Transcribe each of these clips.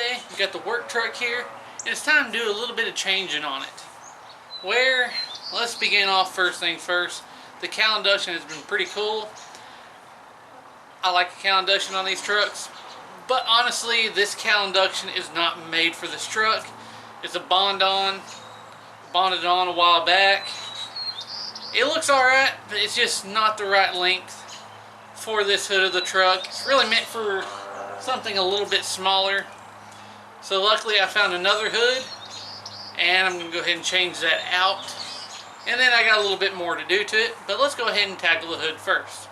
Wednesday. We've got the work truck here, and it's time to do a little bit of changing on it. Let's begin off first things first. The cowl induction has been pretty cool. I like the cowl induction on these trucks, but honestly, this cowl induction is not made for this truck. It's a bonded on a while back. It looks alright, but it's just not the right length for this hood of the truck. It's really meant for something a little bit smaller. So luckily I found another hood, and I'm going to go ahead and change that out. And then I got a little bit more to do to it, but let's go ahead and tackle the hood first.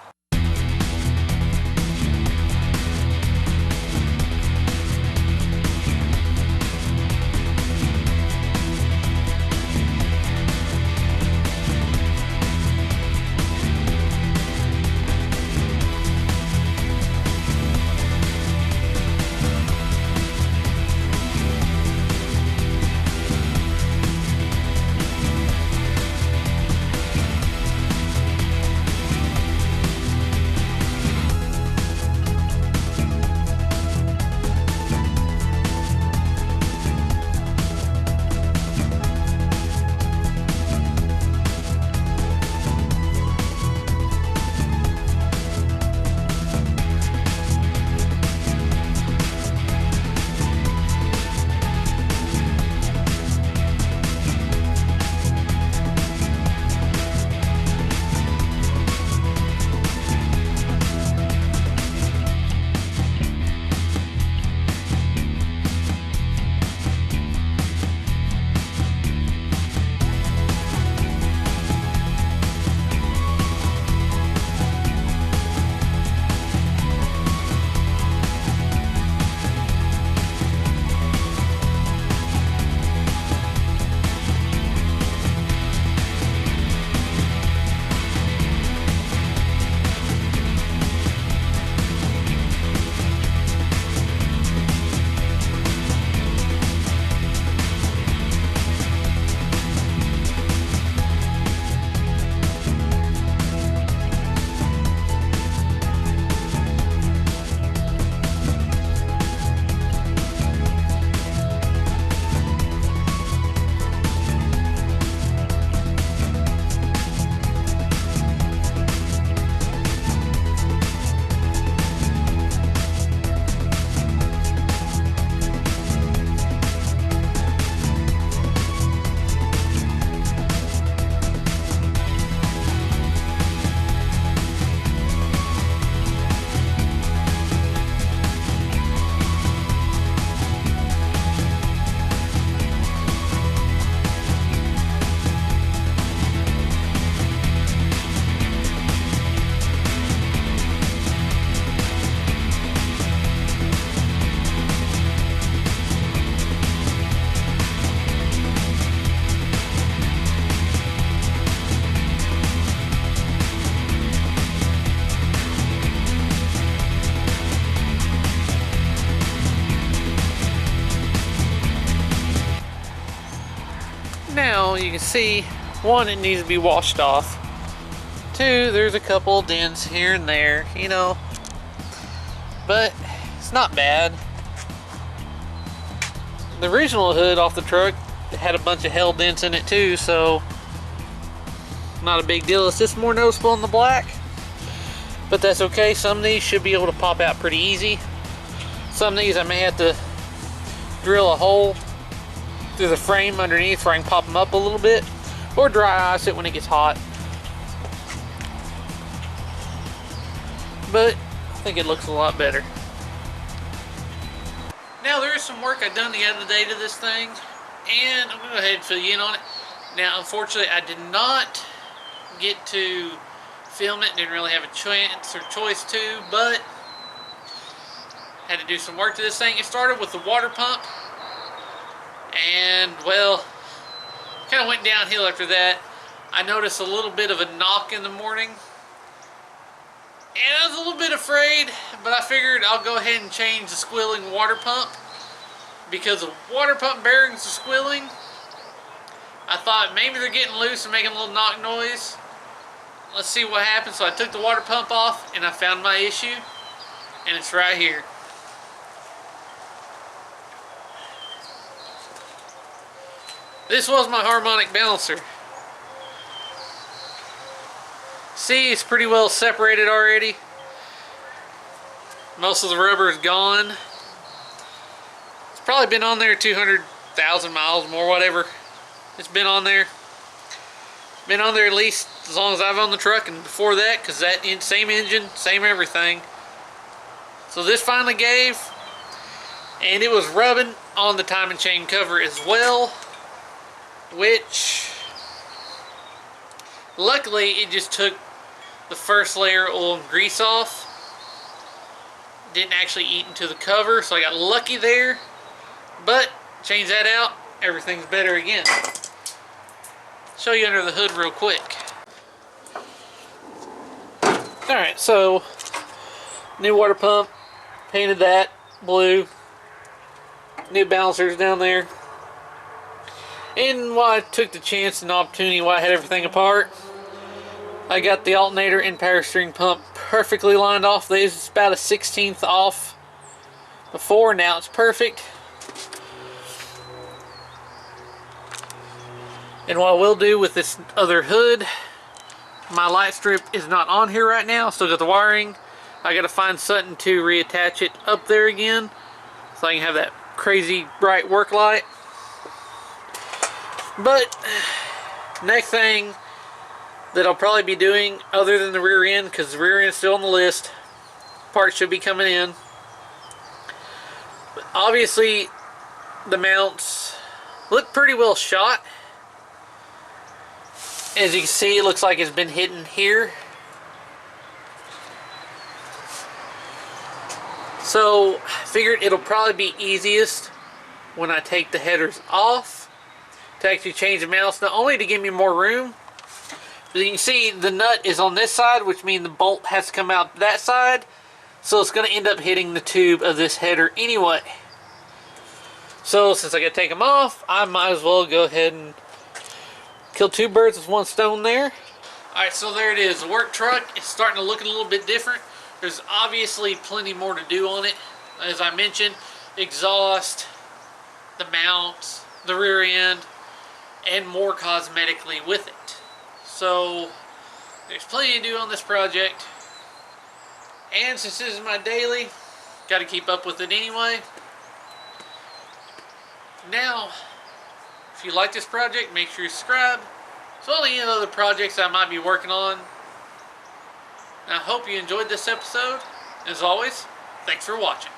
Now you can see, one, it needs to be washed off. Two, there's a couple of dents here and there, you know, but it's not bad. The original hood off the truck had a bunch of hell dents in it too, so not a big deal. It's just more noticeable in the black, but that's okay. Some of these should be able to pop out pretty easy. Some of these I may have to drill a hole through the frame underneath where I can pop them up a little bit, or dry ice it when it gets hot. But I think it looks a lot better. Now there is some work I done the other day to this thing, and I'm going to go ahead and fill you in on it. Now unfortunately I did not get to film it, didn't really have a chance or choice to, but had to do some work to this thing. It started with the water pump, and well, kind of went downhill after that. I noticed a little bit of a knock in the morning, and I was a little bit afraid, but I figured I'll go ahead and change the squealing water pump, because the water pump bearings are squealing. I thought maybe they're getting loose and making a little knock noise. Let's see what happens. So I took the water pump off and I found my issue, and it's right here. This was my harmonic balancer. See, it's pretty well separated already. Most of the rubber is gone. It's probably been on there 200,000 miles more, whatever. It's been on there. Been on there at least as long as I've owned the truck, and before that, because that same engine, same everything. So this finally gave, and it was rubbing on the timing chain cover as well, which luckily it just took the first layer of oil and grease off. Didn't actually eat into the cover, so I got lucky there. But change that out, everything's better again. Show you under the hood real quick. Alright, so new water pump, painted that blue. New balancers down there. And while I took the chance and opportunity while I had everything apart, I got the alternator and power steering pump perfectly lined off. This is about a 1/16 off before, now it's perfect. And what I will do with this other hood, my light strip is not on here right now. Still got the wiring. I gotta find something to reattach it up there again so I can have that crazy bright work light. But next thing that I'll probably be doing, other than the rear end, because the rear end is still on the list, parts should be coming in. But obviously the mounts look pretty well shot. As you can see, it looks like it's been hitting here. So I figured it'll probably be easiest when I take the headers off to actually change the mounts, not only to give me more room, but you can see the nut is on this side, which means the bolt has to come out that side, so it's going to end up hitting the tube of this header anyway. So since I got to take them off, I might as well go ahead and kill two birds with one stone there. Alright, so there it is. The work truck is starting to look a little bit different. There's obviously plenty more to do on it. As I mentioned, exhaust, the mounts, the rear end, and more cosmetically with it. So there's plenty to do on this project. And since this is my daily, got to keep up with it anyway. Now, if you like this project, make sure you subscribe. So any other projects I might be working on. And I hope you enjoyed this episode. As always, thanks for watching.